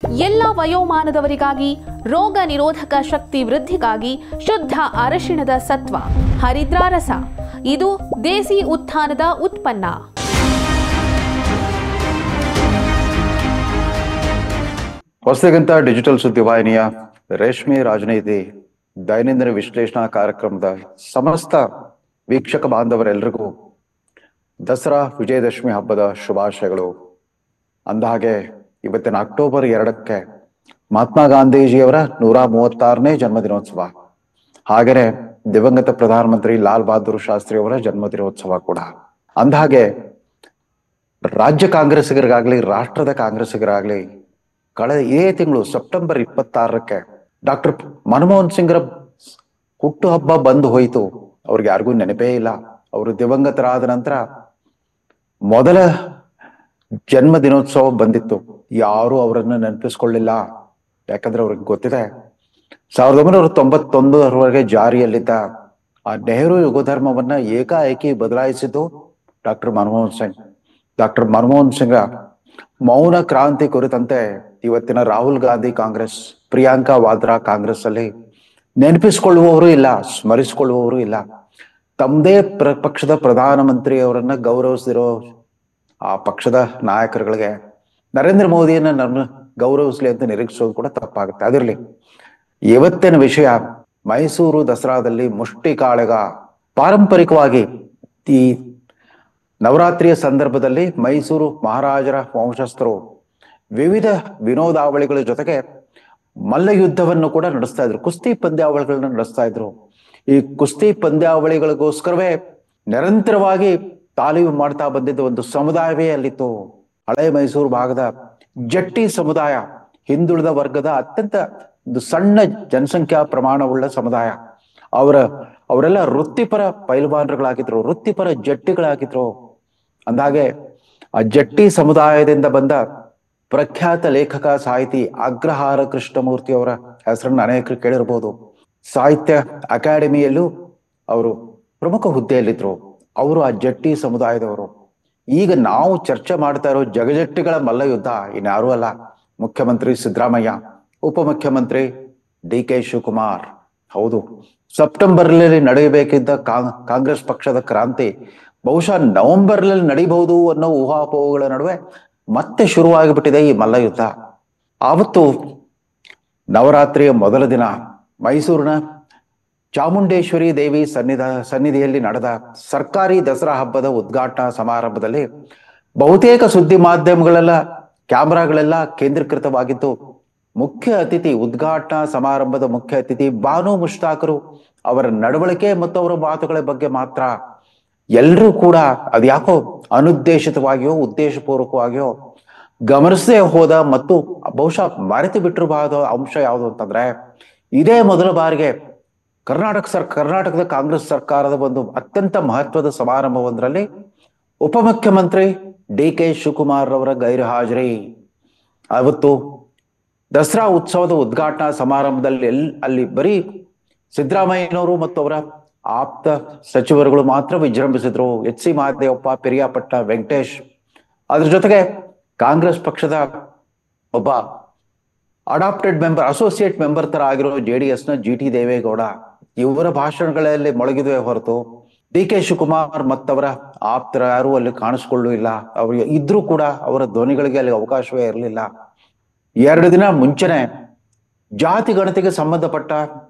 ಎಲ್ಲ ವಯೋಮಾನದವರಿಗಾಗಿ ರೋಗ ನಿರೋಧಕ ಶಕ್ತಿ ವೃದ್ಧಿಗಾಗಿ ಶುದ್ಧ ಅರಿಶಿಣದ ಸತ್ವ ಹರಿದ್ರಾರಸ. ಇದು ದೇಸಿ ಉತ್ಥಾನದ ಉತ್ಪನ್ನ. ಹೊಸಗಂತ ಡಿಜಿಟಲ್ ಸುದ್ದಿವಾಹಿನಿಯ ರೇಷ್ಮೆ ರಾಜನೀತಿ ದೈನಂದಿನ ವಿಶ್ಲೇಷಣಾ ಕಾರ್ಯಕ್ರಮದ ಸಮಸ್ತ ವೀಕ್ಷಕ ಬಾಂಧವರೆಲ್ಲರಿಗೂ ದಸರಾ ವಿಜಯದಶಮಿ ಹಬ್ಬದ ಶುಭಾಶಯಗಳು. ಅಂದಹಾಗೆ ಇವತ್ತಿನ ಅಕ್ಟೋಬರ್ 2ಕ್ಕೆ ಮಹಾತ್ಮ ಗಾಂಧೀಜಿಯವರ 136ನೇ ಜನ್ಮದಿನೋತ್ಸವ, ಹಾಗೆಯೇ ದಿವಂಗತ ಪ್ರಧಾನಮಂತ್ರಿ ಲಾಲ್ ಬಹದ್ದೂರ್ ಶಾಸ್ತ್ರಿ ಅವರ ಜನ್ಮದಿನೋತ್ಸವ ಕೂಡ. ಅಂದಹಾಗೆ ರಾಜ್ಯ ಕಾಂಗ್ರೆಸ್ಸಿಗರಿಗಾಗ್ಲಿ ರಾಷ್ಟ್ರದ ಕಾಂಗ್ರೆಸ್ಸಿಗರಾಗ್ಲಿ ಕಳೆದ ಇದೇ ತಿಂಗಳು ಸೆಪ್ಟೆಂಬರ್ 26ಕ್ಕೆ ಡಾಕ್ಟರ್ ಮನಮೋಹನ್ ಸಿಂಗ್ರ ಹುಟ್ಟು ಹಬ್ಬ ಬಂದು ಹೋಯಿತು. ಅವ್ರಿಗೆ ಯಾರಿಗೂ ನೆನಪೇ ಇಲ್ಲ. ಅವರು ದಿವಂಗತರಾದ ನಂತರ ಮೊದಲ ಜನ್ಮ ದಿನೋತ್ಸವ ಬಂದಿತ್ತು, ಯಾರು ಅವರನ್ನ ನೆನಪಿಸ್ಕೊಳ್ಳಿಲ್ಲ. ಯಾಕಂದ್ರೆ ಅವ್ರಿಗೆ ಗೊತ್ತಿದೆ 1991ರವರೆಗೆ ಜಾರಿಯಲ್ಲಿದ್ದ ಆ ನೆಹರು ಯುಗ ಧರ್ಮವನ್ನ ಏಕಾಏಕಿ ಬದಲಾಯಿಸಿದ್ದು ಡಾಕ್ಟರ್ ಮನಮೋಹನ್ ಸಿಂಗ್. ಡಾಕ್ಟರ್ ಮನಮೋಹನ್ ಸಿಂಗ್ ಮೌನ ಕ್ರಾಂತಿ ಕುರಿತಂತೆ ಇವತ್ತಿನ ರಾಹುಲ್ ಗಾಂಧಿ ಕಾಂಗ್ರೆಸ್, ಪ್ರಿಯಾಂಕಾ ವಾದ್ರಾ ಕಾಂಗ್ರೆಸ್ ಅಲ್ಲಿ ನೆನಪಿಸ್ಕೊಳ್ಳುವವರು ಇಲ್ಲ, ಸ್ಮರಿಸಿಕೊಳ್ಳುವವರು ಇಲ್ಲ. ತಮ್ಮದೇ ಪಕ್ಷದ ಪ್ರಧಾನಮಂತ್ರಿ ಅವರನ್ನ ಗೌರವಿಸಿರೋ ಆ ಪಕ್ಷದ ನಾಯಕರುಗಳಿಗೆ ನರೇಂದ್ರ ಮೋದಿಯನ್ನ ಗೌರವಿಸ್ಲಿ ಅಂತ ನಿರೀಕ್ಷಿಸೋದು ಕೂಡ ತಪ್ಪಾಗುತ್ತೆ. ಅದಿರ್ಲಿ, ಇವತ್ತಿನ ವಿಷಯ ಮೈಸೂರು ದಸರಾದಲ್ಲಿ ಮುಷ್ಟಿ ಕಾಳಗ. ಪಾರಂಪರಿಕವಾಗಿ ಈ ನವರಾತ್ರಿಯ ಸಂದರ್ಭದಲ್ಲಿ ಮೈಸೂರು ಮಹಾರಾಜರ ವಂಶಸ್ಥರು ವಿವಿಧ ವಿನೋದಾವಳಿಗಳ ಜೊತೆಗೆ ಮಲ್ಲ ಯುದ್ಧವನ್ನು ಕೂಡ ನಡೆಸ್ತಾ ಇದ್ರು, ಕುಸ್ತಿ ಪಂದ್ಯಾವಳಿಗಳನ್ನ ನಡೆಸ್ತಾ ಇದ್ರು. ಈ ಕುಸ್ತಿ ಪಂದ್ಯಾವಳಿಗಳಿಗೋಸ್ಕರವೇ ನಿರಂತರವಾಗಿ ತಾಲೀಮು ಮಾಡ್ತಾ ಬಂದಿದ್ದ ಒಂದು ಸಮುದಾಯವೇ ಅಲ್ಲಿತ್ತು. ಹಳೆ ಮೈಸೂರು ಭಾಗದ ಜಟ್ಟಿ ಸಮುದಾಯ, ಹಿಂದುಳಿದ ವರ್ಗದ ಅತ್ಯಂತ ಒಂದು ಸಣ್ಣ ಜನಸಂಖ್ಯಾ ಪ್ರಮಾಣವುಳ್ಳ ಸಮುದಾಯ. ಅವರೆಲ್ಲ ವೃತ್ತಿಪರ ಪೈಲ್ವಾನರುಗಳಾಗಿದ್ರು, ವೃತ್ತಿಪರ ಜಟ್ಟಿಗಳಾಗಿದ್ರು. ಅಂದಾಗೆ ಆ ಜಟ್ಟಿ ಸಮುದಾಯದಿಂದ ಬಂದ ಪ್ರಖ್ಯಾತ ಲೇಖಕ ಸಾಹಿತಿ ಅಗ್ರಹಾರ ಕೃಷ್ಣಮೂರ್ತಿ ಅವರ ಹೆಸರನ್ನು ಅನೇಕರು ಕೇಳಿರ್ಬೋದು. ಸಾಹಿತ್ಯ ಅಕಾಡೆಮಿಯಲ್ಲೂ ಅವರು ಪ್ರಮುಖ ಹುದ್ದೆಯಲ್ಲಿದ್ರು. ಅವರು ಆ ಜಟ್ಟಿ ಸಮುದಾಯದವರು. ಈಗ ನಾವು ಚರ್ಚೆ ಮಾಡ್ತಾ ಇರೋ ಜಗಜಟ್ಟಿಗಳ ಮಲ್ಲ ಯುದ್ಧ ಇನ್ಯಾರೂ ಅಲ್ಲ, ಮುಖ್ಯಮಂತ್ರಿ ಸಿದ್ದರಾಮಯ್ಯ, ಉಪಮುಖ್ಯಮಂತ್ರಿ ಡಿ.ಕೆ. ಶಿವಕುಮಾರ್. ಹೌದು, ಸೆಪ್ಟೆಂಬರ್ನಲ್ಲಿ ನಡೆಯಬೇಕಿದ್ದ ಕಾಂಗ್ರೆಸ್ ಪಕ್ಷದ ಕ್ರಾಂತಿ ಬಹುಶಃ ನವೆಂಬರ್ನಲ್ಲಿ ನಡೀಬಹುದು ಅನ್ನೋ ಊಹಾಪೋಹಗಳ ನಡುವೆ ಮತ್ತೆ ಶುರುವಾಗಿಬಿಟ್ಟಿದೆ ಈ ಮಲ್ಲ ಯುದ್ಧ. ಆವತ್ತು ನವರಾತ್ರಿಯ ಮೊದಲ ದಿನ ಮೈಸೂರಿನ ಚಾಮುಂಡೇಶ್ವರಿ ದೇವಿ ಸನ್ನಿಧಿಯಲ್ಲಿ ನಡೆದ ಸರ್ಕಾರಿ ದಸರಾ ಹಬ್ಬದ ಉದ್ಘಾಟನಾ ಸಮಾರಂಭದಲ್ಲಿ ಬಹುತೇಕ ಸುದ್ದಿ ಮಾಧ್ಯಮಗಳೆಲ್ಲ ಕ್ಯಾಮೆರಾಗಳೆಲ್ಲ ಕೇಂದ್ರೀಕೃತವಾಗಿದ್ದು ಮುಖ್ಯ ಅತಿಥಿ, ಉದ್ಘಾಟನಾ ಸಮಾರಂಭದ ಮುಖ್ಯ ಅತಿಥಿ ಬಾನು ಮುಷ್ತಾಕರು ಅವರ ನಡವಳಿಕೆ ಮತ್ತು ಅವರ ಮಾತುಗಳ ಬಗ್ಗೆ ಮಾತ್ರ. ಎಲ್ಲರೂ ಕೂಡ ಅದ್ಯಾಕೋ ಅನುದ್ದೇಶಿತವಾಗಿಯೋ ಉದ್ದೇಶಪೂರ್ವಕವಾಗಿಯೋ ಗಮನಿಸದೆ ಹೋದ ಮತ್ತು ಬಹುಶಃ ಮರೆತು ಬಿಟ್ಟಿರಬಹುದಾದ ಅಂಶ ಯಾವುದು ಅಂತಂದ್ರೆ, ಇದೇ ಮೊದಲ ಬಾರಿಗೆ ಕರ್ನಾಟಕದ ಕಾಂಗ್ರೆಸ್ ಸರ್ಕಾರದ ಒಂದು ಅತ್ಯಂತ ಮಹತ್ವದ ಸಮಾರಂಭವೊಂದರಲ್ಲಿ ಉಪಮುಖ್ಯಮಂತ್ರಿ ಡಿ.ಕೆ. ಶಿವಕುಮಾರ್ ಅವರ ಗೈರು ಹಾಜರಿ. ಅವತ್ತು ದಸರಾ ಉತ್ಸವದ ಉದ್ಘಾಟನಾ ಸಮಾರಂಭದಲ್ಲಿ ಅಲ್ಲಿ ಬರೀ ಸಿದ್ದರಾಮಯ್ಯನವರು ಮತ್ತು ಅವರ ಆಪ್ತ ಸಚಿವರುಗಳು ಮಾತ್ರ ವಿಜೃಂಭಿಸಿದ್ರು. ಎಚ್.ಸಿ. ಮಹದೇವಪ್ಪ, ಪಿರಿಯಾಪಟ್ಟ ವೆಂಕಟೇಶ್, ಅದ್ರ ಜೊತೆಗೆ ಕಾಂಗ್ರೆಸ್ ಪಕ್ಷದ ಒಬ್ಬ ಅಡಾಪ್ಟೆಡ್ ಮೆಂಬರ್, ಅಸೋಸಿಯೇಟ್ ಮೆಂಬರ್ ತರ ಆಗಿರೋ JDS ನ G.T. ದೇವೇಗೌಡ, ಇವರ ಭಾಷಣಗಳಲ್ಲಿ ಮೊಳಗಿದುವೆ ಹೊರತು ಡಿ.ಕೆ. ಶಿವಕುಮಾರ್ ಮತ್ತವರ ಆಪ್ತರ ಯಾರು ಅಲ್ಲಿ ಕಾಣಿಸ್ಕೊಳ್ಳೂ ಇಲ್ಲ. ಅವ್ರಿಗೆ ಇದ್ರೂ ಕೂಡ ಅವರ ಧ್ವನಿಗಳಿಗೆ ಅಲ್ಲಿ ಅವಕಾಶವೇ ಇರಲಿಲ್ಲ. 2 ದಿನ ಮುಂಚೆನೆ ಜಾತಿ ಗಣತಿಗೆ ಸಂಬಂಧಪಟ್ಟ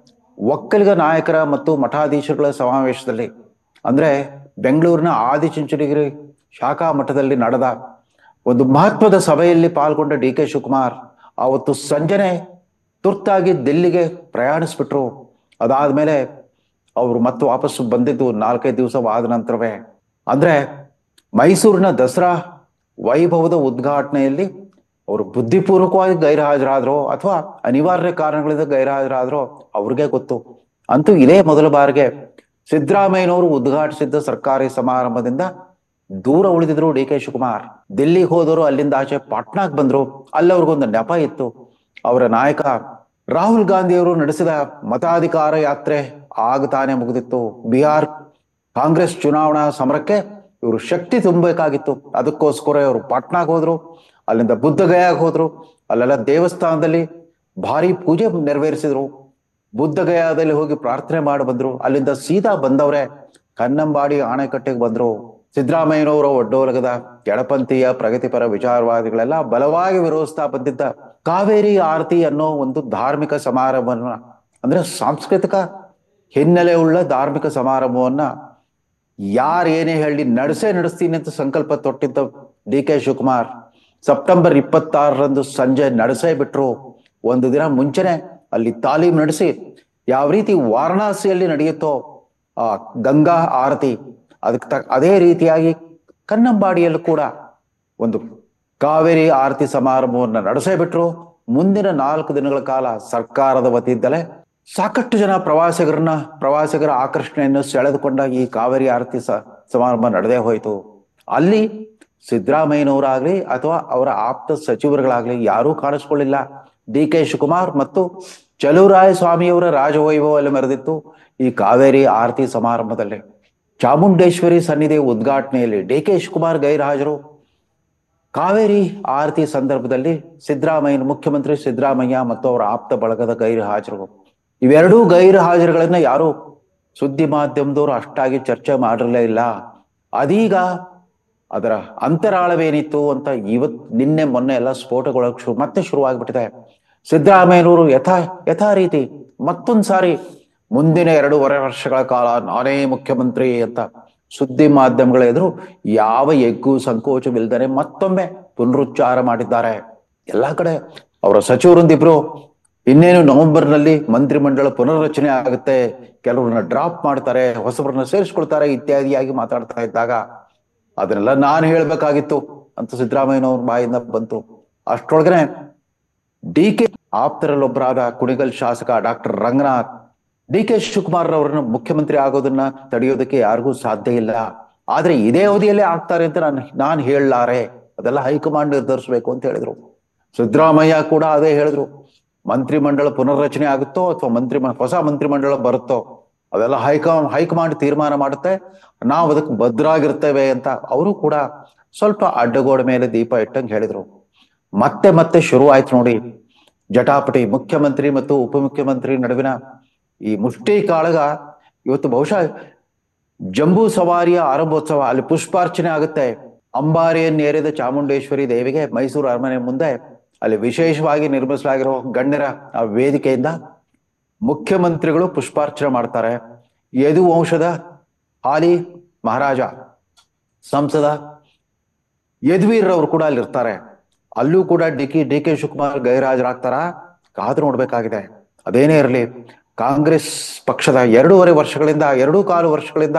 ಒಕ್ಕಲಿಗ ನಾಯಕರ ಮತ್ತು ಮಠಾಧೀಶರುಗಳ ಸಮಾವೇಶದಲ್ಲಿ, ಅಂದ್ರೆ ಬೆಂಗಳೂರಿನ ಆದಿಚುಂಚನಗಿರಿ ಶಾಖಾ ಮಠದಲ್ಲಿ ನಡೆದ ಒಂದು ಮಹತ್ವದ ಸಭೆಯಲ್ಲಿ ಪಾಲ್ಗೊಂಡ ಡಿ.ಕೆ. ಶಿವಕುಮಾರ್ ಅವತ್ತು ಸಂಜೆನೆ ತುರ್ತಾಗಿ ದಿಲ್ಲಿಗೆ ಪ್ರಯಾಣಿಸ್ಬಿಟ್ರು. ಅದಾದ್ಮೇಲೆ ಅವರು ಮತ್ತೆ ವಾಪಸ್ಸು ಬಂದಿದ್ದು 4-5 ದಿವಸವಾದ ನಂತರವೇ. ಅಂದ್ರೆ ಮೈಸೂರಿನ ದಸರಾ ವೈಭವದ ಉದ್ಘಾಟನೆಯಲ್ಲಿ ಅವರು ಬುದ್ಧಿಪೂರ್ವಕವಾಗಿ ಗೈರುಹಾಜರಾದ್ರೋ ಅಥವಾ ಅನಿವಾರ್ಯ ಕಾರಣಗಳಿಂದ ಗೈರುಹಾಜರಾದ್ರೋ ಅವ್ರಿಗೆ ಗೊತ್ತು. ಅಂತೂ ಇದೇ ಮೊದಲ ಬಾರಿಗೆ ಸಿದ್ದರಾಮಯ್ಯನವರು ಉದ್ಘಾಟಿಸಿದ್ದ ಸರ್ಕಾರಿ ಸಮಾರಂಭದಿಂದ ದೂರ ಉಳಿದಿದ್ರು ಡಿ.ಕೆ. ಶಿವಕುಮಾರ್. ದಿಲ್ಲಿಗೆ ಹೋದವರು ಅಲ್ಲಿಂದ ಆಚೆ ಪಾಟ್ನಾಗ್ ಬಂದ್ರು. ಅಲ್ಲಿ ಅವ್ರಿಗೊಂದು ನೆಪ ಇತ್ತು. ಅವರ ನಾಯಕ ರಾಹುಲ್ ಗಾಂಧಿ ಅವರು ನಡೆಸಿದ ಮತಾಧಿಕಾರ ಯಾತ್ರೆ ಆಗತಾನೆ ಮುಗಿದಿತ್ತು. ಬಿಹಾರ್ ಕಾಂಗ್ರೆಸ್ ಚುನಾವಣಾ ಸಮರಕ್ಕೆ ಇವರು ಶಕ್ತಿ ತುಂಬಬೇಕಾಗಿತ್ತು. ಅದಕ್ಕೋಸ್ಕರ ಅವರು ಪಾಟ್ನಾಗ್ ಹೋದ್ರು, ಅಲ್ಲಿಂದ ಬುದ್ಧ ಗಯಾಗ್ ಹೋದ್ರು, ಅಲ್ಲೆಲ್ಲ ದೇವಸ್ಥಾನದಲ್ಲಿ ಭಾರಿ ಪೂಜೆ ನೆರವೇರಿಸಿದ್ರು. ಬುದ್ಧಗಯಾದಲ್ಲಿ ಹೋಗಿ ಪ್ರಾರ್ಥನೆ ಮಾಡಿ ಬಂದ್ರು. ಅಲ್ಲಿಂದ ಸೀದಾ ಬಂದವ್ರೆ ಕನ್ನಂಬಾಡಿ ಆಣೆಕಟ್ಟೆಗೆ ಬಂದ್ರು. ಸಿದ್ದರಾಮಯ್ಯನವರ ಒಡ್ಡೋಲಗದ ಎಡಪಂಥೀಯ ಪ್ರಗತಿಪರ ವಿಚಾರವಾದಿಗಳೆಲ್ಲ ಬಲವಾಗಿ ವಿರೋಧಿಸ್ತಾ ಬಂದಿದ್ದ ಕಾವೇರಿ ಆರತಿ ಅನ್ನೋ ಒಂದು ಧಾರ್ಮಿಕ ಸಮಾರಂಭವನ್ನ, ಅಂದ್ರೆ ಸಾಂಸ್ಕೃತಿಕ ಹಿನ್ನೆಲೆ ಉಳ್ಳ ಧಾರ್ಮಿಕ ಸಮಾರಂಭವನ್ನ ಯಾರೇನೇ ಹೇಳಿ ನಡೆಸ್ತೀನಿ ಅಂತ ಸಂಕಲ್ಪ ತೊಟ್ಟಿದ್ದ ಡಿ.ಕೆ. ಶಿವಕುಮಾರ್ ಸೆಪ್ಟೆಂಬರ್ 26ರಂದು ಸಂಜೆ ನಡೆಸೇ ಬಿಟ್ರು. ಒಂದು ದಿನ ಮುಂಚೆನೆ ಅಲ್ಲಿ ತಾಲೀಮ್ ನಡೆಸಿ ಯಾವ ರೀತಿ ವಾರಣಾಸಿಯಲ್ಲಿ ನಡೆಯುತ್ತೋ ಆ ಗಂಗಾ ಆರತಿ ಅದಕ್ಕೆ ಅದೇ ರೀತಿಯಾಗಿ ಕನ್ನಂಬಾಡಿಯಲ್ಲೂ ಕೂಡ ಒಂದು ಕಾವೇರಿ ಆರತಿ ಸಮಾರಂಭವನ್ನ ನಡೆಸೇ ಬಿಟ್ರು. ಮುಂದಿನ 4 ದಿನಗಳ ಕಾಲ ಸರ್ಕಾರದ ವತಿಯಿಂದಲೇ ಸಾಕಷ್ಟು ಜನ ಪ್ರವಾಸಿಗರ ಆಕರ್ಷಣೆಯನ್ನು ಸೆಳೆದುಕೊಂಡ ಈ ಕಾವೇರಿ ಆರತಿ ಸಮಾರಂಭ ನಡೆದೇ ಹೋಯಿತು. ಅಲ್ಲಿ ಸಿದ್ದರಾಮಯ್ಯನವರಾಗ್ಲಿ ಅಥವಾ ಅವರ ಆಪ್ತ ಸಚಿವರುಗಳಾಗ್ಲಿ ಯಾರೂ ಕಾಣಿಸ್ಕೊಳ್ಳಿಲ್ಲ. ಡಿ.ಕೆ. ಶಿವಕುಮಾರ್ ಮತ್ತು ಚಲುವರಾಯ ಸ್ವಾಮಿಯವರ ರಾಜವೈಭವದಲ್ಲಿ ಮೆರೆದಿತ್ತು ಈ ಕಾವೇರಿ ಆರತಿ ಸಮಾರಂಭದಲ್ಲಿ. ಚಾಮುಂಡೇಶ್ವರಿ ಸನ್ನಿಧಿ ಉದ್ಘಾಟನೆಯಲ್ಲಿ ಡಿ.ಕೆ. ಶಿವಕುಮಾರ್ ಗೈರುಹಾಜರು. ಕಾವೇರಿ ಆರತಿ ಸಂದರ್ಭದಲ್ಲಿ ಮುಖ್ಯಮಂತ್ರಿ ಸಿದ್ದರಾಮಯ್ಯ ಮತ್ತು ಅವರ ಆಪ್ತ ಬಳಗದ ಗೈರುಹಾಜರು. ಇವೆರಡೂ ಗೈರುಹಾಜರುಗಳನ್ನ ಯಾರು ಸುದ್ದಿ ಮಾಧ್ಯಮದವರು ಅಷ್ಟಾಗಿ ಚರ್ಚೆ ಮಾಡಿರಲೇ ಇಲ್ಲ. ಅದೀಗ ಅದರ ಅಂತರಾಳವೇನಿತ್ತು ಅಂತ ನಿನ್ನೆ ಮೊನ್ನೆ ಎಲ್ಲ ಸ್ಫೋಟಗೊಳ್ಳೋಕೆ ಮತ್ತೆ ಶುರುವಾಗ್ಬಿಟ್ಟಿದೆ. ಸಿದ್ದರಾಮಯ್ಯನವರು ಯಥಾ ರೀತಿ ಮತ್ತೊಂದ್ಸಾರಿ ಮುಂದಿನ 2.5 ವರ್ಷಗಳ ಕಾಲ ನಾನೇ ಮುಖ್ಯಮಂತ್ರಿ ಅಂತ ಸುದ್ದಿ ಮಾಧ್ಯಮಗಳ ಎದುರು ಯಾವ ಎಗ್ಗು ಸಂಕೋಚವಿಲ್ಲದೆ ಮತ್ತೊಮ್ಮೆ ಪುನರುಚ್ಚಾರ ಮಾಡಿದ್ದಾರೆ. ಎಲ್ಲಾ ಕಡೆ ಅವರ ಸಚಿವರೊಂದಿಬ್ರು ಇನ್ನೇನು ನವೆಂಬರ್ನಲ್ಲಿ ಮಂತ್ರಿಮಂಡಲ ಪುನರ್ರಚನೆ ಆಗುತ್ತೆ, ಕೆಲವ್ರನ್ನ ಡ್ರಾಪ್ ಮಾಡ್ತಾರೆ, ಹೊಸಬರನ್ನ ಸೇರಿಸ್ಕೊಳ್ತಾರೆ ಇತ್ಯಾದಿಯಾಗಿ ಮಾತಾಡ್ತಾ ಇದ್ದಾಗ ಅದನ್ನೆಲ್ಲ ನಾನು ಹೇಳ್ಬೇಕಾಗಿತ್ತು ಅಂತ ಸಿದ್ದರಾಮಯ್ಯನವ್ರ ಬಾಯಿಂದ ಬಂತು. ಅಷ್ಟರೊಳಗನೆ ಡಿ.ಕೆ. ಆಪ್ತರಲ್ಲೊಬ್ಬರಾದ ಕುಣಿಗಲ್ ಶಾಸಕ ಡಾಕ್ಟರ್ ರಂಗನಾಥ್ ಡಿ.ಕೆ. ಶಿವಕುಮಾರ್ ಅವರನ್ನು ಮುಖ್ಯಮಂತ್ರಿ ಆಗೋದನ್ನ ತಡೆಯೋದಕ್ಕೆ ಯಾರಿಗೂ ಸಾಧ್ಯ ಇಲ್ಲ, ಆದ್ರೆ ಇದೇ ಅವಧಿಯಲ್ಲೇ ಆಗ್ತಾರೆ ಅಂತ ನಾನು ಹೇಳಲಾರೆ, ಅದೆಲ್ಲ ಹೈಕಮಾಂಡ್ ನಿರ್ಧರಿಸಬೇಕು ಅಂತ ಹೇಳಿದ್ರು. ಸಿದ್ದರಾಮಯ್ಯ ಕೂಡ ಅದೇ ಹೇಳಿದ್ರು. ಮಂತ್ರಿಮಂಡಲ ಪುನರ್ರಚನೆ ಆಗುತ್ತೋ ಅಥವಾ ಹೊಸ ಮಂತ್ರಿಮಂಡಲ ಬರುತ್ತೋ ಅದೆಲ್ಲ ಹೈಕಮಾಂಡ್ ತೀರ್ಮಾನ ಮಾಡುತ್ತೆ, ನಾವು ಅದಕ್ಕೆ ಭದ್ರಾಗಿರ್ತೇವೆ ಅಂತ ಅವರು ಕೂಡ ಸ್ವಲ್ಪ ಅಡ್ಡಗೋಡೆ ಮೇಲೆ ದೀಪ ಇಟ್ಟಂಗೆ ಹೇಳಿದ್ರು. ಮತ್ತೆ ಶುರುವಾಯ್ತು ನೋಡಿ ಜಟಾಪಟಿ. ಮುಖ್ಯಮಂತ್ರಿ ಮತ್ತು ಉಪಮುಖ್ಯಮಂತ್ರಿ ನಡುವಿನ ಈ ಮುಷ್ಟಿ ಕಾಳಗ. ಇವತ್ತು ಬಹುಶಃ ಜಂಬೂ ಸವಾರಿಯ ಆರಂಭೋತ್ಸವ, ಅಲ್ಲಿ ಪುಷ್ಪಾರ್ಚನೆ ಆಗುತ್ತೆ. ಅಂಬಾರಿಯನ್ನೇರಿದ ಚಾಮುಂಡೇಶ್ವರಿ ದೇವಿಗೆ ಮೈಸೂರು ಅರಮನೆ ಮುಂದೆ ಅಲ್ಲಿ ವಿಶೇಷವಾಗಿ ನಿರ್ಮಿಸಲಾಗಿರೋ ಗಣ್ಯರ ಆ ವೇದಿಕೆಯಿಂದ ಮುಖ್ಯಮಂತ್ರಿಗಳು ಪುಷ್ಪಾರ್ಚನೆ ಮಾಡ್ತಾರೆ. ಯದುವಂಶದ ಹಾಲಿ ಮಹಾರಾಜ ಸಂಸದ ಯದುವೀರ್ರವರು ಕೂಡ ಅಲ್ಲಿರ್ತಾರೆ. ಅಲ್ಲೂ ಕೂಡ ಡಿ.ಕೆ. ಶಿವಕುಮಾರ್ ಗೈರಾಜರಾಗ್ತಾರ, ಕಾದು ನೋಡ್ಬೇಕಾಗಿದೆ. ಅದೇನೇ ಇರಲಿ, ಕಾಂಗ್ರೆಸ್ ಪಕ್ಷದ 2.25 ವರ್ಷಗಳಿಂದ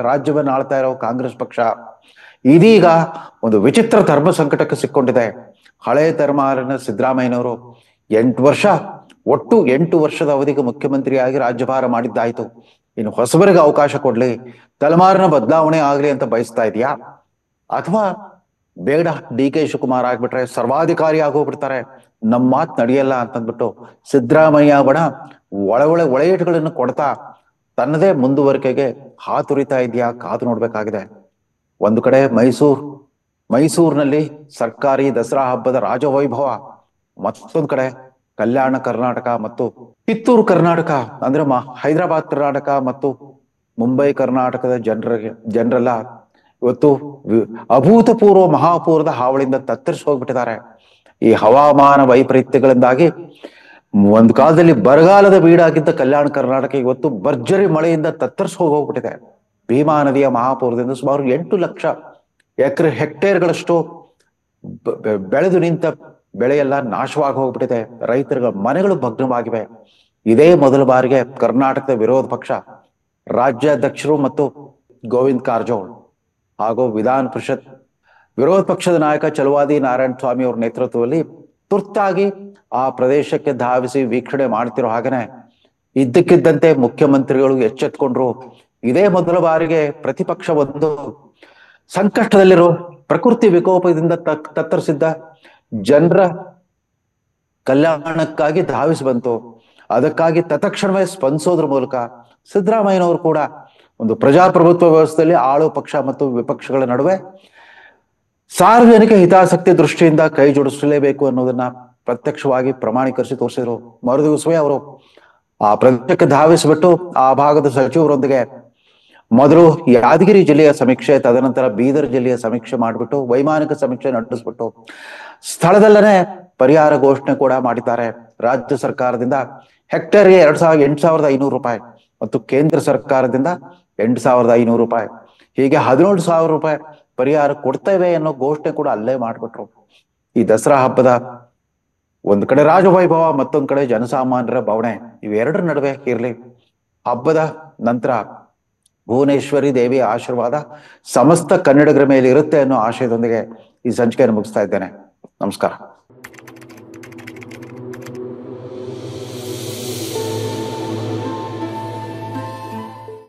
ರಾಜ್ಯವನ್ನು ಆಳ್ತಾ ಇರೋ ಕಾಂಗ್ರೆಸ್ ಪಕ್ಷ ಇದೀಗ ಒಂದು ವಿಚಿತ್ರ ಧರ್ಮ ಸಂಕಟಕ್ಕೆ ಸಿಕ್ಕೊಂಡಿದೆ. ಹಳೆ ತಲೆಮಾರಿನ ಸಿದ್ದರಾಮಯ್ಯನವರು 8 ವರ್ಷದ ಅವಧಿಗೆ ಮುಖ್ಯಮಂತ್ರಿಯಾಗಿ ರಾಜ್ಯಭಾರ ಮಾಡಿದ್ದಾಯ್ತು. ಇನ್ನು ಹೊಸಬರಿಗೆ ಅವಕಾಶ ಕೊಡ್ಲಿ, ತಲೆಮಾರಿನ ಬದಲಾವಣೆ ಆಗ್ಲಿ ಅಂತ ಬಯಸ್ತಾ ಇದೆಯಾ, ಅಥವಾ ಬೇಡ ಡಿ.ಕೆ. ಶಿವಕುಮಾರ್ ಆಗ್ಬಿಟ್ರೆ ಸರ್ವಾಧಿಕಾರಿ ಆಗೋಗ್ಬಿಡ್ತಾರೆ, ನಮ್ಮ ಮಾತು ನಡೆಯಲ್ಲ ಅಂತಂದ್ಬಿಟ್ಟು ಸಿದ್ದರಾಮಯ್ಯ ಬಡ ಒಳೆಯೇಟುಗಳನ್ನು ಕೊಡ್ತಾ ತನ್ನದೇ ಮುಂದುವರಿಕೆಗೆ ಹಾತುರಿತಾ ಇದೆಯಾ, ಕಾದು ನೋಡ್ಬೇಕಾಗಿದೆ. ಒಂದು ಕಡೆ ಮೈಸೂರಿನಲ್ಲಿ ಸರ್ಕಾರಿ ದಸರಾ ಹಬ್ಬದ ರಾಜವೈಭವ, ಮತ್ತೊಂದು ಕಡೆ ಕಲ್ಯಾಣ ಕರ್ನಾಟಕ ಮತ್ತು ಕಿತ್ತೂರು ಕರ್ನಾಟಕ ಅಂದ್ರೆ ಹೈದರಾಬಾದ್ ಕರ್ನಾಟಕ ಮತ್ತು ಮುಂಬೈ ಕರ್ನಾಟಕದ ಜನರೆಲ್ಲ ಇವತ್ತು ಅಭೂತಪೂರ್ವ ಮಹಾಪೂರದ ಹಾವಳಿಯಿಂದ ತತ್ತರಿಸಿ ಹೋಗ್ಬಿಟ್ಟಿದ್ದಾರೆ. ಈ ಹವಾಮಾನ ವೈಪರೀತ್ಯಗಳಿಂದಾಗಿ ಒಂದು ಕಾಲದಲ್ಲಿ ಬರಗಾಲದ ಬೀಡಾಗಿದ್ದ ಕಲ್ಯಾಣ ಕರ್ನಾಟಕ ಇವತ್ತು ಭರ್ಜರಿ ಮಳೆಯಿಂದ ತತ್ತರಿಸಿ ಹೋಗ್ಬಿಟ್ಟಿದೆ. ಭೀಮಾ ನದಿಯ ಮಹಾಪೂರದಿಂದ ಸುಮಾರು 8 ಲಕ್ಷ ಹೆಕ್ಟೇರ್ಗಳಷ್ಟು ಬೆಳೆದು ನಿಂತ ಬೆಳೆಯೆಲ್ಲ ನಾಶವಾಗಿ ಹೋಗ್ಬಿಟ್ಟಿದೆ. ರೈತರ ಮನೆಗಳು ಭಗ್ನವಾಗಿವೆ. ಇದೇ ಮೊದಲ ಬಾರಿಗೆ ಕರ್ನಾಟಕದ ವಿರೋಧ ಪಕ್ಷ ರಾಜ್ಯಾಧ್ಯಕ್ಷರು ಮತ್ತು ಗೋವಿಂದ ಕಾರಜೋಳ್ ಹಾಗೂ ವಿಧಾನ ಪರಿಷತ್ ವಿರೋಧ ಪಕ್ಷದ ನಾಯಕ ಚಲುವಾದಿ ನಾರಾಯಣ ಸ್ವಾಮಿ ಅವರ ನೇತೃತ್ವದಲ್ಲಿ ತುರ್ತಾಗಿ ಆ ಪ್ರದೇಶಕ್ಕೆ ಧಾವಿಸಿ ವೀಕ್ಷಣೆ ಮಾಡ್ತಿರೋ ಹಾಗೇನೆ ಇದ್ದಕ್ಕಿದ್ದಂತೆ ಮುಖ್ಯಮಂತ್ರಿಗಳು ಎಚ್ಚೆತ್ಕೊಂಡ್ರು. ಇದೇ ಮೊದಲ ಬಾರಿಗೆ ಪ್ರತಿಪಕ್ಷ ಒಂದು ಸಂಕಷ್ಟದಲ್ಲಿರೋ ಪ್ರಕೃತಿ ವಿಕೋಪದಿಂದ ತತ್ತರಿಸಿದ್ದ ಜನರ ಕಲ್ಯಾಣಕ್ಕಾಗಿ ಧಾವಿಸಿ ಬಂತು. ಅದಕ್ಕಾಗಿ ತತ್ಕ್ಷಣವೇ ಸ್ಪಂದಿಸೋದ್ರ ಮೂಲಕ ಸಿದ್ದರಾಮಯ್ಯನವರು ಕೂಡ ಒಂದು ಪ್ರಜಾಪ್ರಭುತ್ವ ವ್ಯವಸ್ಥೆಯಲ್ಲಿ ಆಳು ಪಕ್ಷ ಮತ್ತು ವಿಪಕ್ಷಗಳ ನಡುವೆ ಸಾರ್ವಜನಿಕ ಹಿತಾಸಕ್ತಿ ದೃಷ್ಟಿಯಿಂದ ಕೈ ಜೋಡಿಸಲೇಬೇಕು ಅನ್ನೋದನ್ನ ಪ್ರತ್ಯಕ್ಷವಾಗಿ ಪ್ರಮಾಣೀಕರಿಸಿ ತೋರಿಸಿದ್ರು. ಮರುದಿವಸವೇ ಅವರು ಆ ಪ್ರದೇಶಕ್ಕೆ ಧಾವಿಸಿಬಿಟ್ಟು ಆ ಭಾಗದ ಸಚಿವರೊಂದಿಗೆ ಮೊದಲು ಯಾದಗಿರಿ ಜಿಲ್ಲೆಯ ಸಮೀಕ್ಷೆ, ತದನಂತರ ಬೀದರ್ ಜಿಲ್ಲೆಯ ಸಮೀಕ್ಷೆ ಮಾಡಿಬಿಟ್ಟು ವೈಮಾನಿಕ ಸಮೀಕ್ಷೆ ನಡೆಸಿಬಿಟ್ಟು ಸ್ಥಳದಲ್ಲೇ ಪರಿಹಾರ ಘೋಷಣೆ ಕೂಡ ಮಾಡಿದ್ದಾರೆ. ರಾಜ್ಯ ಸರ್ಕಾರದಿಂದ ಹೆಕ್ಟೇರ್ಗೆ 8,500 ರೂಪಾಯಿ ಮತ್ತು ಕೇಂದ್ರ ಸರ್ಕಾರದಿಂದ 8,500 ರೂಪಾಯಿ, ಹೀಗೆ 17,000 ರೂಪಾಯಿ ಪರಿಹಾರ ಕೊಡ್ತೇವೆ ಅನ್ನೋ ಘೋಷಣೆ ಕೂಡ ಅಲ್ಲೇ ಮಾಡ್ಬಿಟ್ರು. ಈ ದಸರಾ ಹಬ್ಬದ ಒಂದ್ ಕಡೆ ರಾಜವೈಭವ, ಮತ್ತೊಂದ್ ಕಡೆ ಜನಸಾಮಾನ್ಯರ ಭಾವನೆ, ಇವೆರಡರ ನಡುವೆ ಇರ್ಲಿ. ಹಬ್ಬದ ನಂತರ ಭುವನೇಶ್ವರಿ ದೇವಿಯ ಆಶೀರ್ವಾದ ಸಮಸ್ತ ಕನ್ನಡಿಗರ ಮೇಲೆ ಇರುತ್ತೆ ಅನ್ನೋ ಆಶಯದೊಂದಿಗೆ ಈ ಸಂಚಿಕೆಯನ್ನು ಮುಗಿಸ್ತಾ ಇದ್ದೇನೆ. ನಮಸ್ಕಾರ.